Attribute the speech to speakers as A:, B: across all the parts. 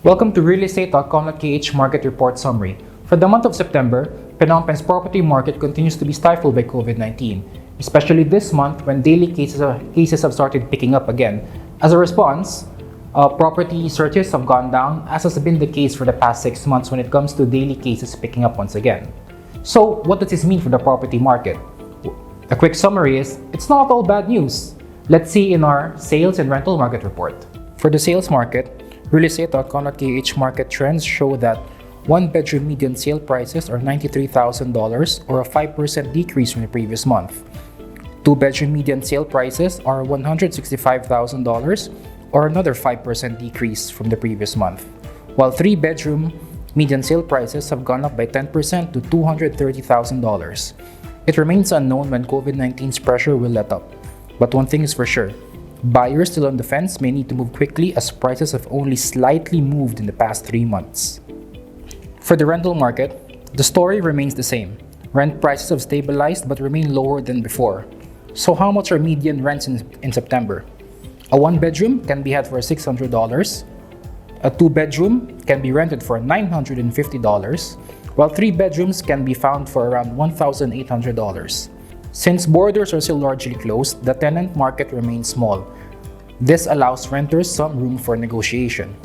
A: Welcome to realestate.com.kh Market Report Summary. For the month of September, Phnom Penh's property market continues to be stifled by COVID-19, especially this month when daily cases have started picking up again. As a response, property searches have gone down, as has been the case for the past 6 months when it comes to daily cases picking up once again. So, what does this mean for the property market? A quick summary is, it's not all bad news. Let's see in our sales and rental market report. For the sales market, realestate.com.kh market trends show that one-bedroom median sale prices are $93,000 or a 5% decrease from the previous month. Two-bedroom median sale prices are $165,000 or another 5% decrease from the previous month, while three-bedroom median sale prices have gone up by 10% to $230,000. It remains unknown when COVID-19's pressure will let up, but one thing is for sure. Buyers still on the fence may need to move quickly as prices have only slightly moved in the past 3 months. For the rental market, the story remains the same. Rent prices have stabilized but remain lower than before. So how much are median rents in September? A one-bedroom can be had for $600. A two-bedroom can be rented for $950, while three bedrooms can be found for around $1,800. Since borders are still largely closed, the tenant market remains small. This allows renters some room for negotiation.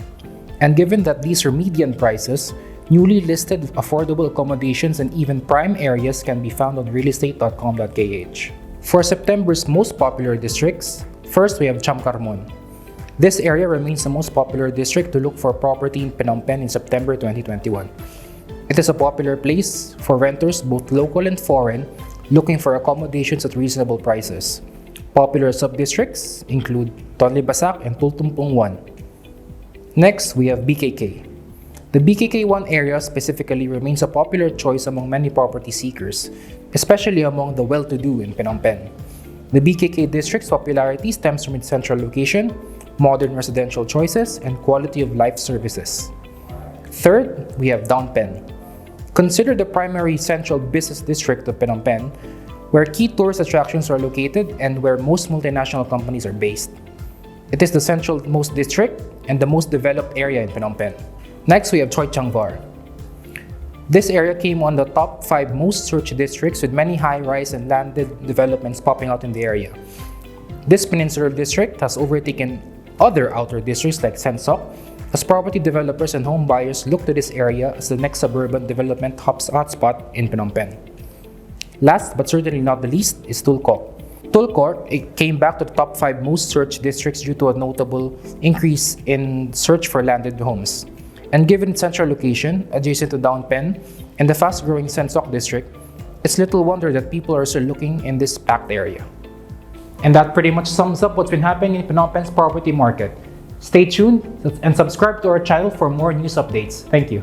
A: And given that these are median prices, newly listed affordable accommodations and even prime areas can be found on realestate.com.kh. For September's most popular districts, first we have Chamkarmon. This area remains the most popular district to look for property in Phnom Penh in September 2021. It is a popular place for renters, both local and foreign, looking for accommodations at reasonable prices. Popular sub-districts include Tonle Basak and Tultumpong 1. Next, we have BKK. The BKK 1 area specifically remains a popular choice among many property seekers, especially among the well-to-do in Phnom Penh. The BKK district's popularity stems from its central location, modern residential choices, and quality of life services. Third, we have Down Pen. Considered the primary central business district of Phnom Penh, where key tourist attractions are located and where most multinational companies are based. It is the centralmost district and the most developed area in Phnom Penh. Next, we have Choi Chang Var. This area came on the top 5 most searched districts, with many high-rise and landed developments popping out in the area. This peninsular district has overtaken other outer districts like Sen Sok, as property developers and home buyers look to this area as the next suburban development hotspot in Phnom Penh. Last but certainly not the least is Tulkok. Tulkok came back to the top 5 most searched districts due to a notable increase in search for landed homes. And given its central location, adjacent to Down Pen, and the fast-growing Sen Sok district, it's little wonder that people are still looking in this packed area. And that pretty much sums up what's been happening in Phnom Penh's property market. Stay tuned and subscribe to our channel for more news updates. Thank you.